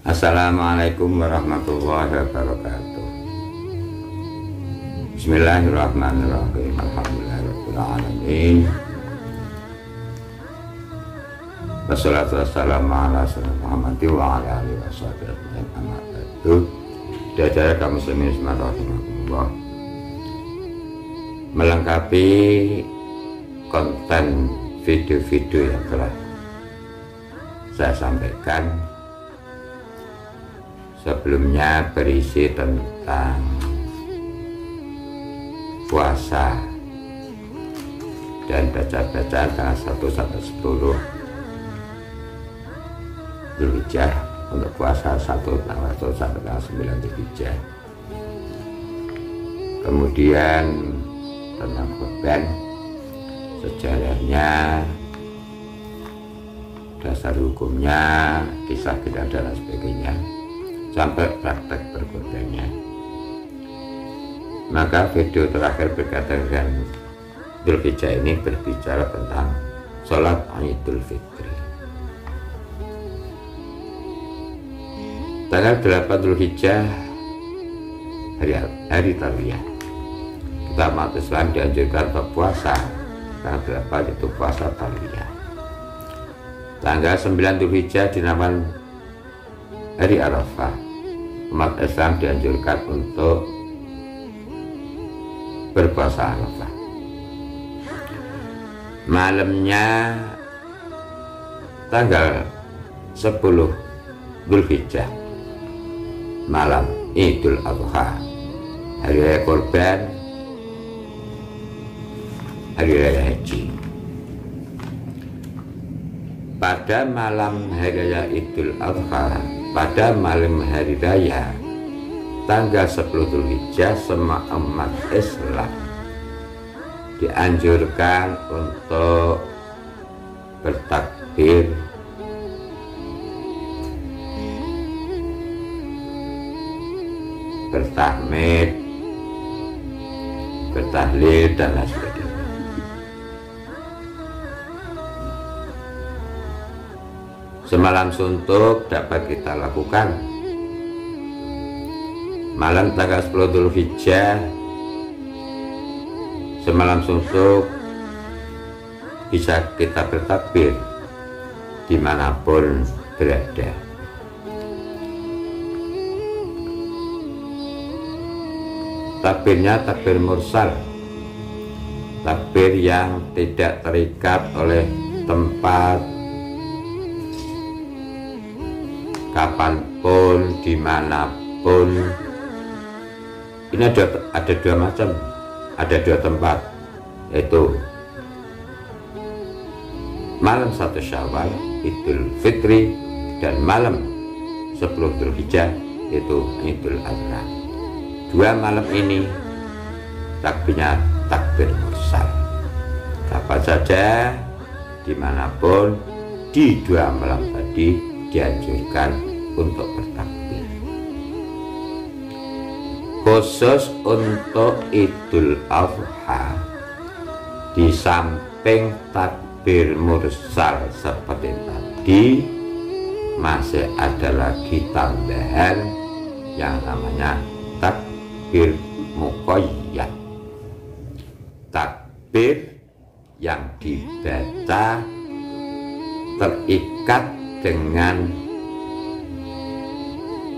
Assalamualaikum warahmatullahi wabarakatuh. Bismillahirrahmanirrahim. Alhamdulillahirabbil alamin. Wassalatu wassalamu ala sayyidina Muhammad wa ala alihi washabihi ajmain. Amma ba'du. Saudara kaum muslimin rahimakumullah. Melengkapi konten video-video yang telah saya sampaikan sebelumnya, berisi tentang puasa dan baca-bacaan tanggal 1 sampai 10 Dzulhijjah untuk puasa 1 tanggal 1 sampai tanggal 9 Dzulhijjah. Kemudian tentang korban, sejarahnya, dasar hukumnya, kisah dan sebagainya, sampai praktek berkorbannya. Maka video terakhir berkaitan dengan Dzulhijjah ini berbicara tentang sholat Idul Fitri. Tanggal 8 Dzulhijjah, hari Tarwiyah, kita umat Islam dianjurkan berpuasa. Tanggal 8 itu puasa Tarwiyah. Tanggal 9 Dzulhijjah dinamakan hari Arafah. Umat Islam dianjurkan untuk berpuasa Arafah. Malamnya tanggal 10 Dzulhijjah, malam Idul Adha, hari raya Kurban, hari raya Haji. Pada malam hari raya Idul Adha, pada malam hari raya tanggal 10 Dzulhijjah, semua umat Islam dianjurkan untuk bertakbir, bertahmid, bertahlil dan lain sebagainya. Semalam suntuk dapat kita lakukan. Malam tanggal 10 Dzulhijjah, semalam suntuk bisa kita bertakbir dimanapun berada. Takbirnya takbir mursal, takbir yang tidak terikat oleh tempat, kapanpun, dimanapun. Ini ada dua macam, ada dua tempat, yaitu malam 1 Syawal Idul Fitri dan malam 10 Dzulhijjah yaitu Idul Adha. Dua malam ini takbirnya takbir mursal. Kapan saja, dimanapun, di dua malam tadi dianjurkan untuk bertakbir. Khusus untuk Idul Adha, di samping takbir mursal seperti tadi, masih ada lagi tambahan yang namanya takbir muqayyad. Takbir yang dibaca terikat dengan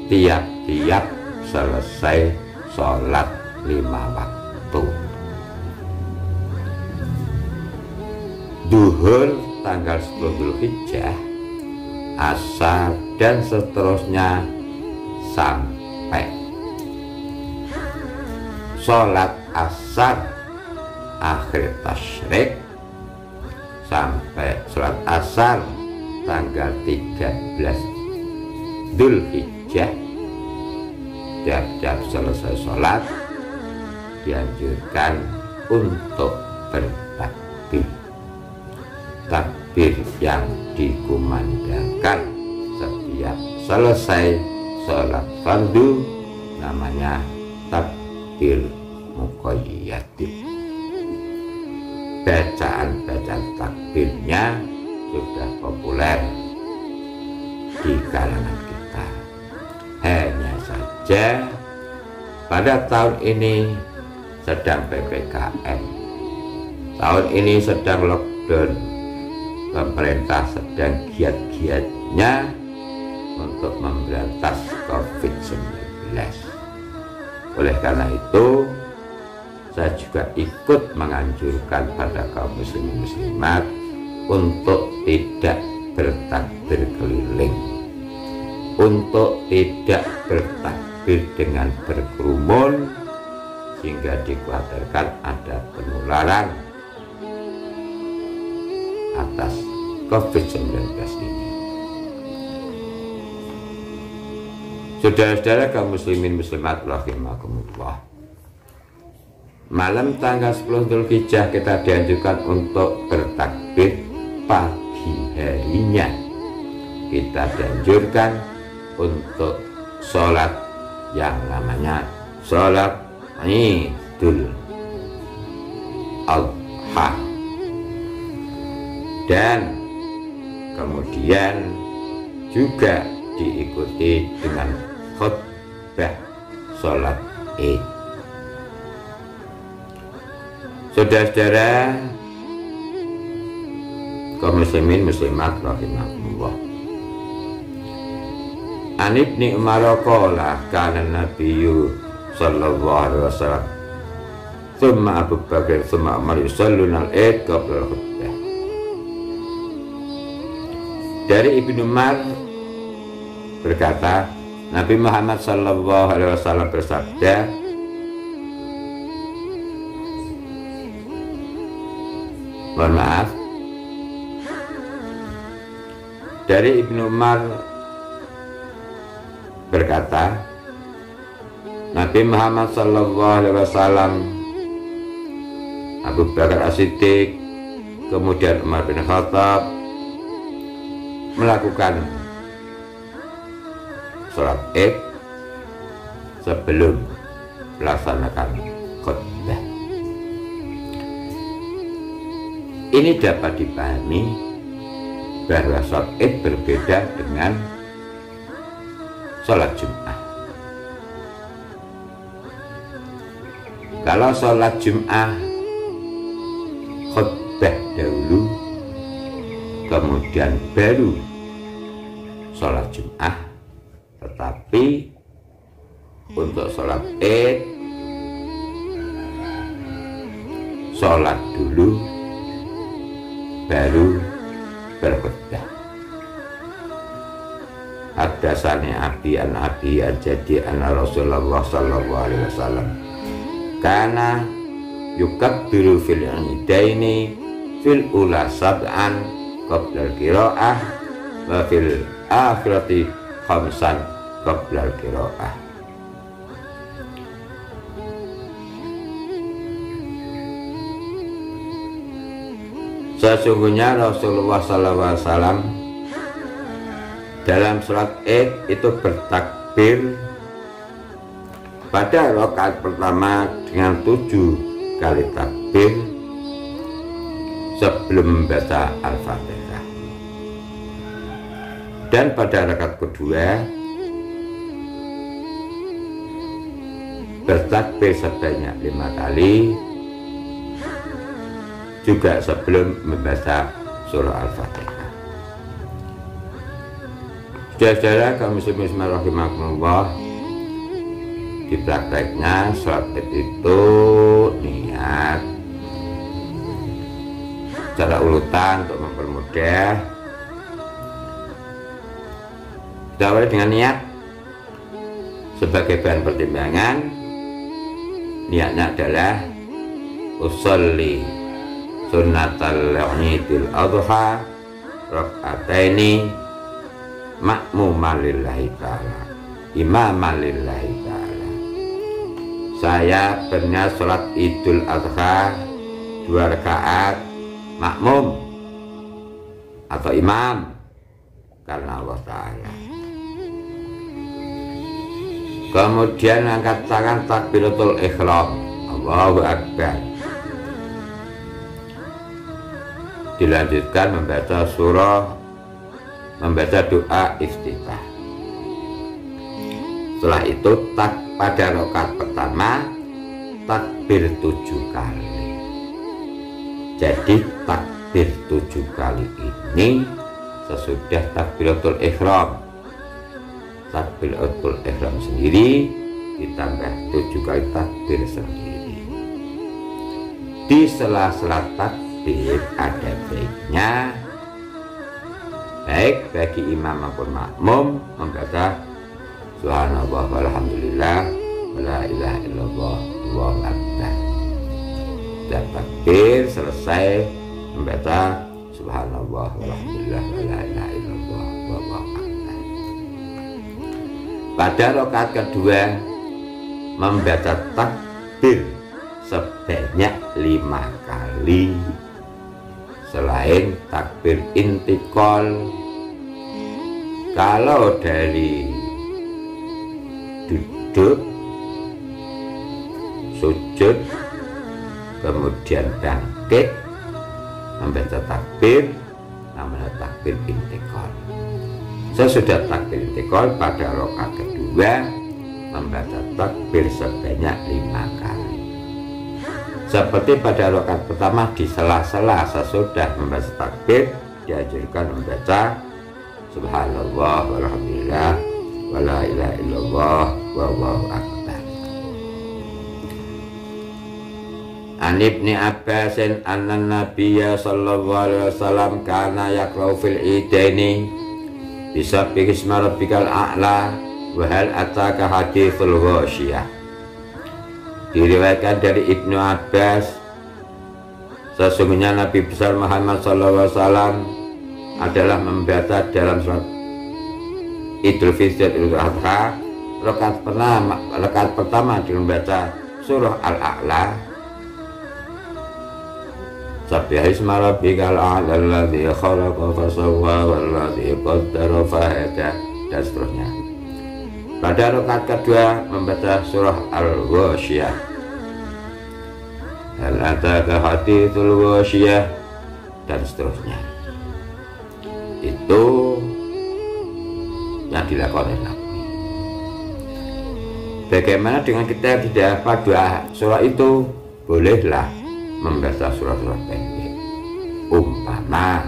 tiap-tiap selesai sholat 5 waktu. Duhur tanggal 10 Dzulhijjah, asar dan seterusnya sampai sholat asar akhir tasyrik, sampai sholat asar tanggal 13 Dzulhijjah. Tiap-tiap selesai sholat dianjurkan untuk bertakbir. Takbir yang dikumandangkan setiap selesai sholat fardu namanya takbir muqayyad. Bacaan-bacaan takbirnya sudah populer di kalangan kita. Hanya saja pada tahun ini sedang PPKM, tahun ini sedang lockdown, pemerintah sedang giat-giatnya untuk memberantas COVID-19. Oleh karena itu, saya juga ikut menganjurkan pada kaum muslimin muslimat untuk tidak bertakbir keliling, untuk tidak bertakbir dengan berkerumun, sehingga dikhawatirkan ada penularan atas COVID-19 ini. Saudara-saudara kaum muslimin muslimat rahimakumullah, malam tanggal 10 Dzulhijjah kita dianjurkan untuk bertakbir pagi harinya. Kita dianjurkan untuk sholat yang namanya sholat Idul Adha, dan kemudian juga diikuti dengan khutbah sholat Id. Saudara-saudara kaum muslimin muslimat rahimakumullah, An Ibni Umar qala kana nabiyyu sallallahu alaihi wasallam thumma Abu Bakar thumma Umar yusalluna al-Id qabla al-khutbah. Dari Ibnu Umar berkata, Nabi Muhammad sallallahu alaihi wasallam bersabda, mohon maaf, dari Ibnu Umar berkata, Nabi Muhammad sallallahu alaihi wasallam, Abu Bakar As-Siddiq, kemudian Umar bin Khattab melakukan sholat Id sebelum melaksanakan khutbah. Ini dapat dipahami bahwa sholat Id berbeda dengan sholat Jum'ah. Kalau sholat Jum'ah khutbah dahulu, kemudian baru sholat Jum'ah, tetapi untuk sholat Id sholat dulu baru berkhutbah. Haddatsani Abi an Abi jadi anna Rasulullah sallallahu alaihi wasallam kana yukabbiru fil idaini fil ula sab'an qabla al-qira'ah wa fil akhirati khamsan qabla al-qira'ah. Sesungguhnya Rasulullah SAW dalam sholat Id itu bertakbir pada rakaat pertama dengan 7 kali takbir sebelum membaca Al-Fatihah, dan pada rakaat kedua bertakbir sebanyak 5 kali juga sebelum membaca surah Al-Fatihah. Saudara-saudara kaum muslimin rahimakumullah, di prakteknya sholat Id itu niat secara urutan untuk mempermudah. Kita awali dengan niat sebagai bahan pertimbangan. Niatnya adalah usolli sunnatal Idul Adha raka'ataini ma'muman lillahi ta'ala imaman lillahi ta'ala. Saya berniat sholat Idul Adha 2 rakaat makmum atau imam karena Allah Ta'ala. Kemudian angkat tangan takbiratul ihram, Allahu Akbar. Dilanjutkan membaca surah, membaca doa iftitah. Setelah itu pada rakaat pertama takbir 7 kali. Jadi takbir 7 kali ini sesudah takbiratul ihram. Takbiratul ihram sendiri ditambah 7 kali takbir sendiri. Di sela-sela takbir ada baiknya baik bagi imam maupun makmum membaca subhanallah walhamdulillah wala ilaha illallah wallahu akbar. Dan takbir selesai membaca subhanallah walhamdulillah wala ilaha illallah wallahu akbar. Pada rakaat kedua membaca takbir sebanyak 5 kali selain takbir intikal. Kalau dari duduk, sujud, kemudian bangkit membaca takbir namanya takbir intikal. Sesudah takbir intikal pada rakaat kedua membaca takbir sebanyak 5 kali. Seperti pada rakaat pertama, di sela-sela sesudah membaca takbir dianjurkan membaca subhanallah walhamdulillah wala ilaha illallah wallahu akbar. An Ibni Abbasin anna nabiyya sallallahu alaihi wasallam kana yaqra'u fil idaini bisabbihi isma rabbikal a'la wa hal ataka hadithul ghasyiyah. Diriwayatkan dari Ibnu Abbas, sesungguhnya Nabi besar Muhammad sallallahu alaihi wasallam adalah membaca dalam surat Idul Fitri Idul Adha rakaat pertama dengan membaca surah Al-A'la, Sabbihi isma rabbikal a'la alladzi khalaqa fasawwa walladzi qaddara fahada, dan seterusnya. Pada rakaat kedua membaca surah Al-Ghasyiyah, hal ataka hadithul ghasyiyah, dan seterusnya. Itu yang dilakukan oleh Nabi. Bagaimana dengan kita tidak pada surah itu? Bolehlah membaca surah-surah pendek. Umpama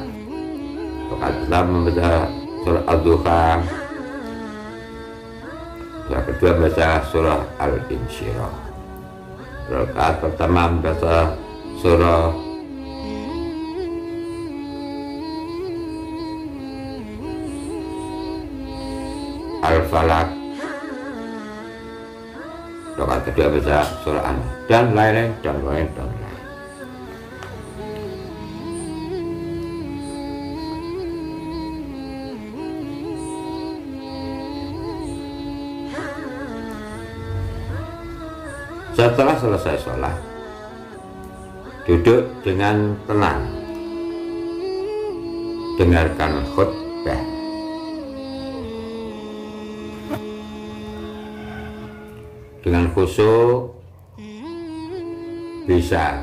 rakaat pertama membaca surah Al-Duha, rakaat kedua membaca surah Al-Insyirah, rakaat pertama membaca surah Al-Falaq, rakaat kedua baca surah An, dan lain-lain dan lain dan lain. Setelah selesai sholat, duduk dengan tenang, dengarkan khutbah. Dengan khusyuk bisa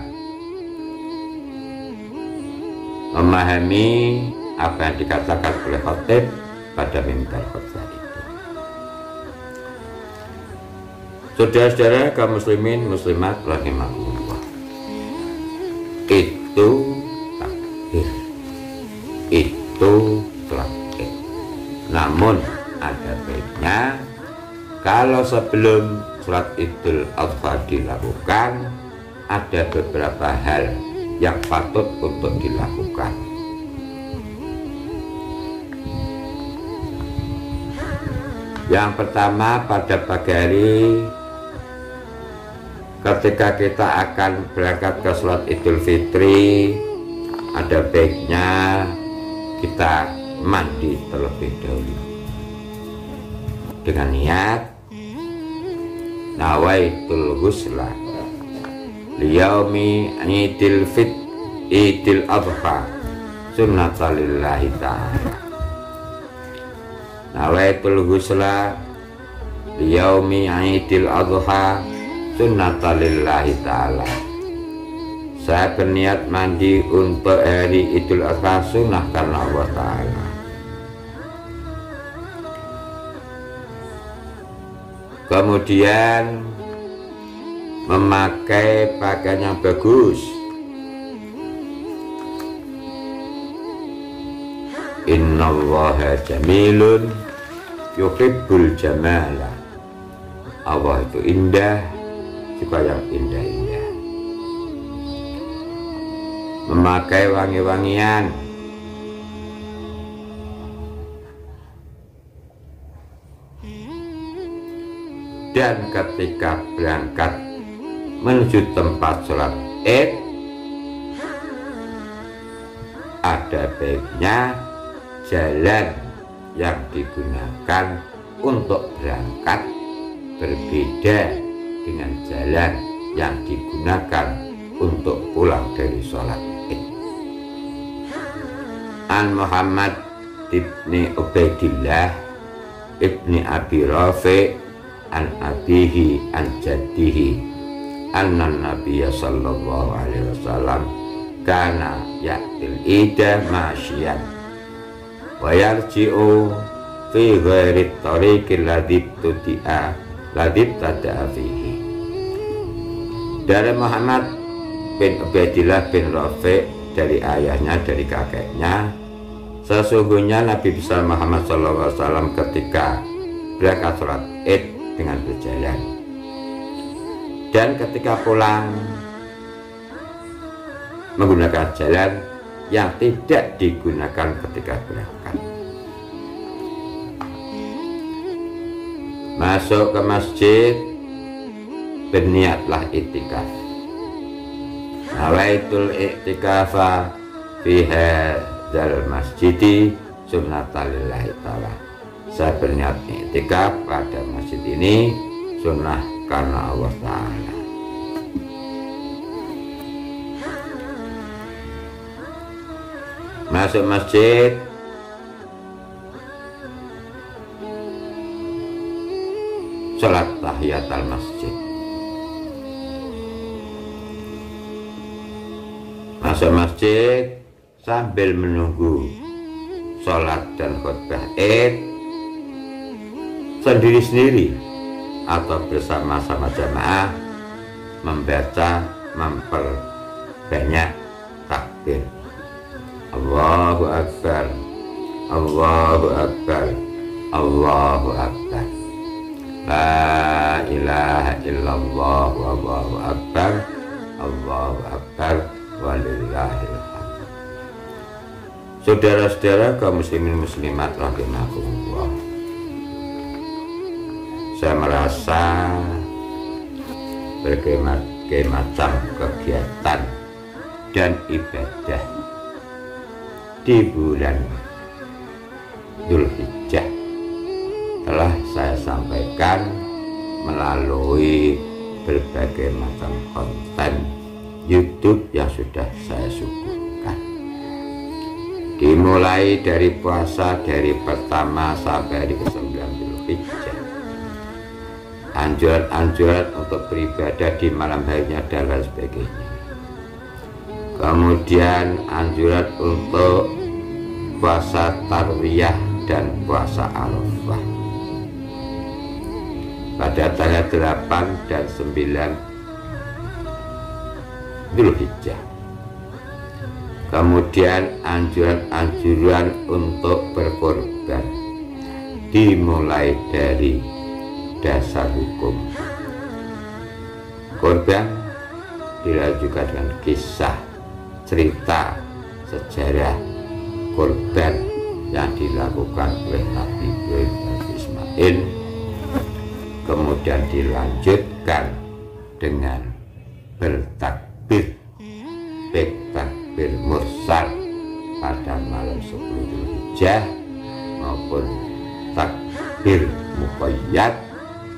memahami apa yang dikatakan oleh khatib pada mimbar khutbah itu. Saudara-saudara kaum muslimin muslimat rahimakumullah, itu takbir, itu takbir. Namun ada baiknya kalau sebelum sholat Idul Adha dilakukan, ada beberapa hal yang patut untuk dilakukan. Yang pertama, pada pagi hari ketika kita akan berangkat ke sholat Idul Fitri, ada baiknya kita mandi terlebih dahulu dengan niat nawaitul ghusla liyaumi idil adha sunnatalillahi ta'ala. Nawaitul ghusla liyaumi idil adha sunnatalillahi ta'ala. Saya berniat mandi untuk hari Idul Adha, sunnah karena Allah Ta'ala. Kemudian memakai pakaian yang bagus. Innallaha jamilun yuhibbul jamala. Allah itu indah, suka yang indah-indah. Memakai wangi-wangian. Dan ketika berangkat menuju tempat sholat Id, ada baiknya jalan yang digunakan untuk berangkat berbeda dengan jalan yang digunakan untuk pulang dari sholat Id. An Muhammad ibni Ubaidillah ibni Abi Rafi an abihi an jaddihi anna nabiyya sallallahu alaihi wasallam kana ya'til ida masyian wa yarji'u fi ghairi tariqil ladzi tada'a fihi. Dari Muhammad bin Ubaidillah bin Rafi, dari ayahnya, dari kakeknya, sesungguhnya Nabi besar Muhammad SAW ketika berangkat sholat Id dengan berjalan, dan ketika pulang menggunakan jalan yang tidak digunakan ketika berangkat. Masuk ke masjid, berniatlah iktikaf. Nawaitul iktikafa fi hadzal masjidi sunnatan lillahi ta'ala. Saya berniat iktikaf pada masjid ini sunnah karena Allah Ta'ala. Masuk masjid, sholat tahiyatul masjid. Masuk masjid sambil menunggu sholat dan khutbah Id, sendiri-sendiri atau bersama-sama jamaah membaca, memperbanyak takbir. Allahu Akbar, Allahu Akbar, Allahu Akbar, la ilaha illallah, Allahu Akbar, Allahu Akbar, walillahil hamd. Saudara-saudara kaum muslimin muslimat rahimakumullah, saya merasa berbagai macam kegiatan dan ibadah di bulan Dzulhijjah telah saya sampaikan melalui berbagai macam konten YouTube yang sudah saya suguhkan. Dimulai dari puasa dari pertama sampai hari ke-9 Dzulhijjah, anjuran-anjuran untuk beribadah di malam harinya dan lain sebagainya. Kemudian anjuran untuk puasa tarwiyah dan puasa Arafah pada tanggal 8 dan 9 Dzulhijjah. Kemudian anjuran-anjuran untuk berkorban dimulai dari dasar hukum korban, dilanjutkan dengan kisah cerita sejarah korban yang dilakukan oleh Nabi Ibrahim dan Ismail, kemudian dilanjutkan dengan bertakbir, baik takbir mursal pada malam 10 Dzulhijjah maupun takbir muqayyad,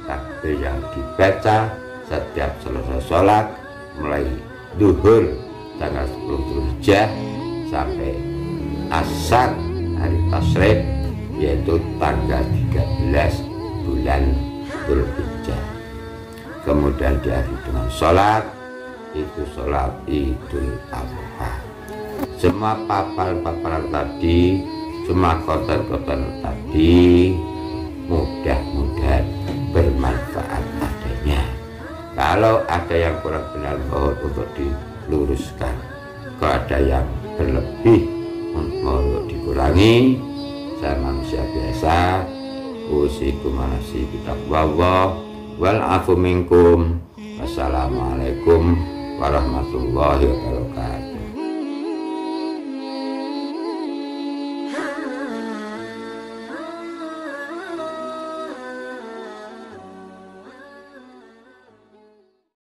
takbir yang dibaca setiap selesai sholat mulai duhur tanggal 10 Dzulhijjah sampai asar hari tasyrik, yaitu tanggal 13 bulan Dzulhijjah. Kemudian diakhiri dengan sholat, itu sholat Idul Adha. Semua paparan-paparan tadi, semua konten-konten tadi mudah-mudahan bermanfaat Kalau ada yang kurang benar mohon untuk diluruskan. Kalau ada yang berlebih mohon untuk dikurangi. Saya manusia biasa. Usikum manasi bitaqwallah wal afu minkum. Wassalamualaikum warahmatullahi wabarakatuh.